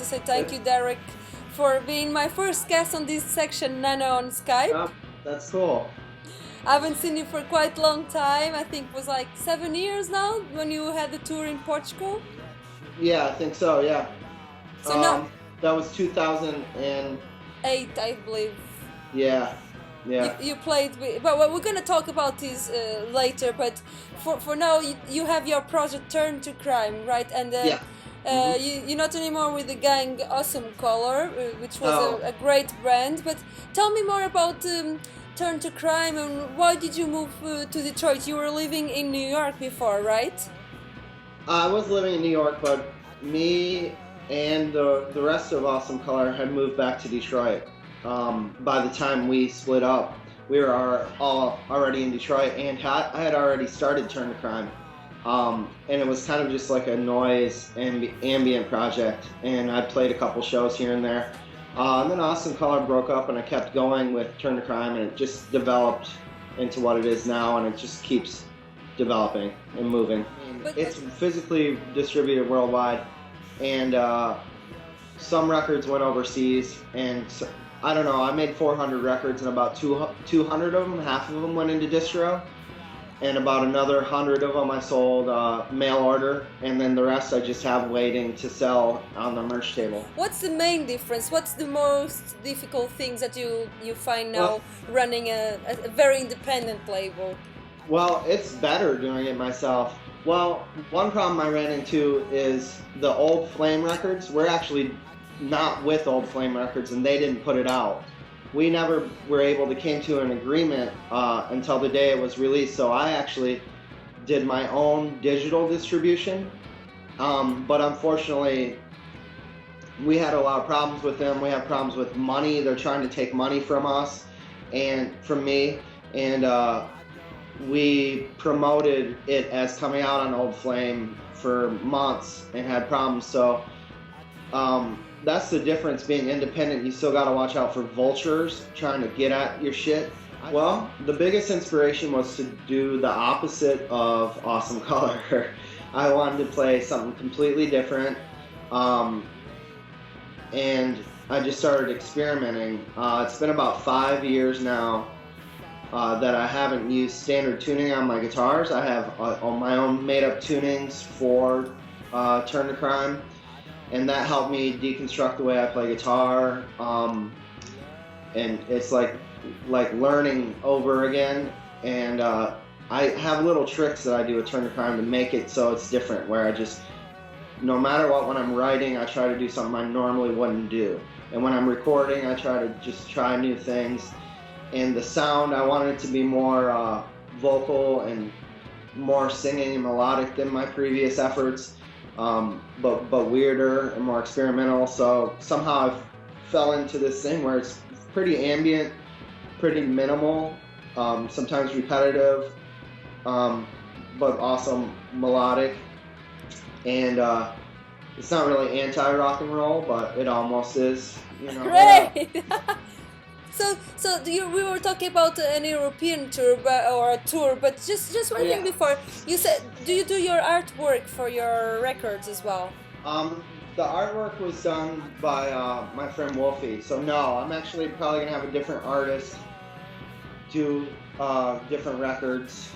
say thank you, Derek, for being my first guest on this section Nano on Skype. Oh, that's cool. I haven't seen you for quite a long time. I think it was like 7 years now when you had the tour in Portugal. Yeah, I think so, yeah. So no, that was 2008, I believe. Yeah. You played with, but we're gonna talk about this later. But for now, you have your project Turn to Crime, right? And you're not anymore with the gang Awesome Color, which was a great brand. But tell me more about Turn to Crime and why did you move to Detroit? You were living in New York before, right? I was living in New York, but me and the rest of Awesome Color had moved back to Detroit. By the time we split up, we were all already in Detroit, and I had already started Turn to Crime. And it was kind of just like a noise ambient project, and I played a couple shows here and there. And then Awesome Color broke up, and I kept going with Turn to Crime, and it just developed into what it is now, and it just keeps developing and moving. It's physically distributed worldwide, and some records went overseas, and I don't know, I made 400 records, and about 200 of them, half of them went into distro, and about another 100 of them I sold mail order, and then the rest I just have waiting to sell on the merch table. What's the main difference? What's the most difficult things that you find now running a very independent label? Well, it's better doing it myself. Well, one problem I ran into is the Old Flame records. We're actually not with Old Flame Records, and they didn't put it out. We never came to an agreement until the day it was released, so I actually did my own digital distribution, but unfortunately we had a lot of problems with them. We have problems with money. They're trying to take money from us and from me, and we promoted it as coming out on Old Flame for months and had problems, so that's the difference being independent. You still got to watch out for vultures trying to get at your shit. Well, the biggest inspiration was to do the opposite of Awesome Color. I wanted to play something completely different, and I just started experimenting. It's been about 5 years now that I haven't used standard tuning on my guitars. I have on my own made-up tunings for Turn to Crime. And that helped me deconstruct the way I play guitar, and it's like learning over again. And I have little tricks that I do with Turn to Crime to make it so it's different, where I just, no matter what, when I'm writing, I try to do something I normally wouldn't do. And when I'm recording, I try to just try new things. And the sound, I want it to be more vocal and more singing and melodic than my previous efforts. But weirder and more experimental. So somehow I fell into this thing where it's pretty ambient, pretty minimal, sometimes repetitive, but also melodic. And it's not really anti-rock and roll, but it almost is. You know. Great. So we were talking about an European tour or a tour, but just one thing before. You said, do you do your artwork for your records as well? The artwork was done by my friend Wolfie. So no, I'm actually probably gonna have a different artist do different records.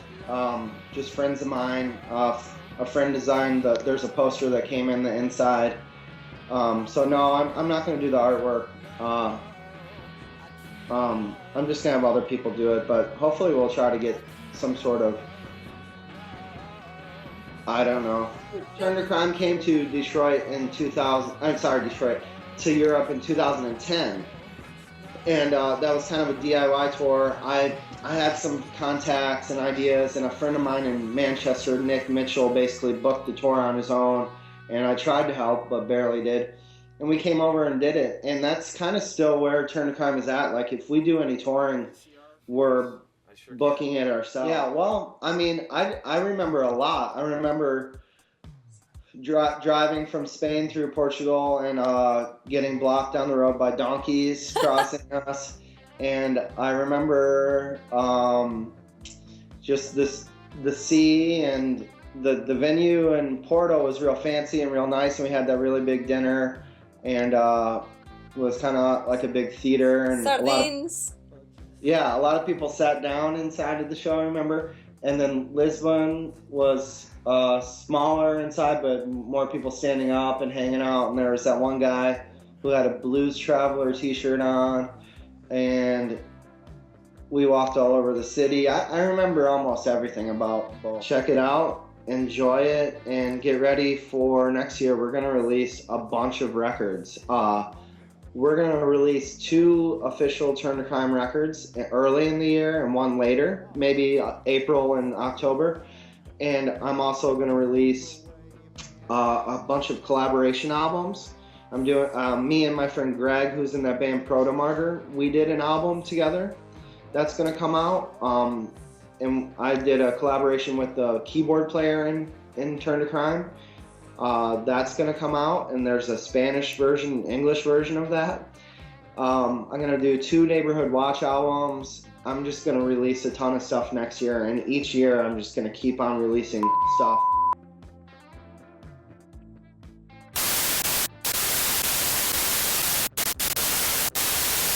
Just friends of mine. A friend designed there's a poster that came in the inside. So no, I'm not gonna do the artwork. I'm just gonna have other people do it, but hopefully we'll try to get some sort of, I don't know. Turn to Crime came to Detroit in to Europe in 2010, and that was kind of a DIY tour. I had some contacts and ideas, and a friend of mine in Manchester, Nick Mitchell, basically booked the tour on his own, and I tried to help, but barely did. And we came over and did it, and that's kind of still where Turn to Crime is at. Like, if we do any touring, we're booking it ourselves. Yeah, well, I mean, I remember a lot. I remember driving from Spain through Portugal and getting blocked down the road by donkeys crossing us. And I remember just the sea, and the venue in Porto was real fancy and real nice, and we had that really big dinner. and was kind of like a big theater. And Sardines. A lot of people sat down inside of the show, I remember. And then Lisbon was smaller inside, but more people standing up and hanging out. And there was that one guy who had a Blues Traveler t-shirt on, and we walked all over the city. I remember almost everything about both. Check it out, enjoy it, and get ready for next year. We're going to release a bunch of records. We're going to release 2 official Turn to Crime records early in the year and one later, maybe April and October. And I'm also going to release a bunch of collaboration albums. I'm doing, me and my friend Greg, who's in that band Proto Martyr, we did an album together that's going to come out. And I did a collaboration with the keyboard player in Turn to Crime. That's going to come out, and there's a Spanish version, English version of that. I'm going to do 2 Neighborhood Watch albums. I'm just going to release a ton of stuff next year, and each year I'm just going to keep on releasing stuff.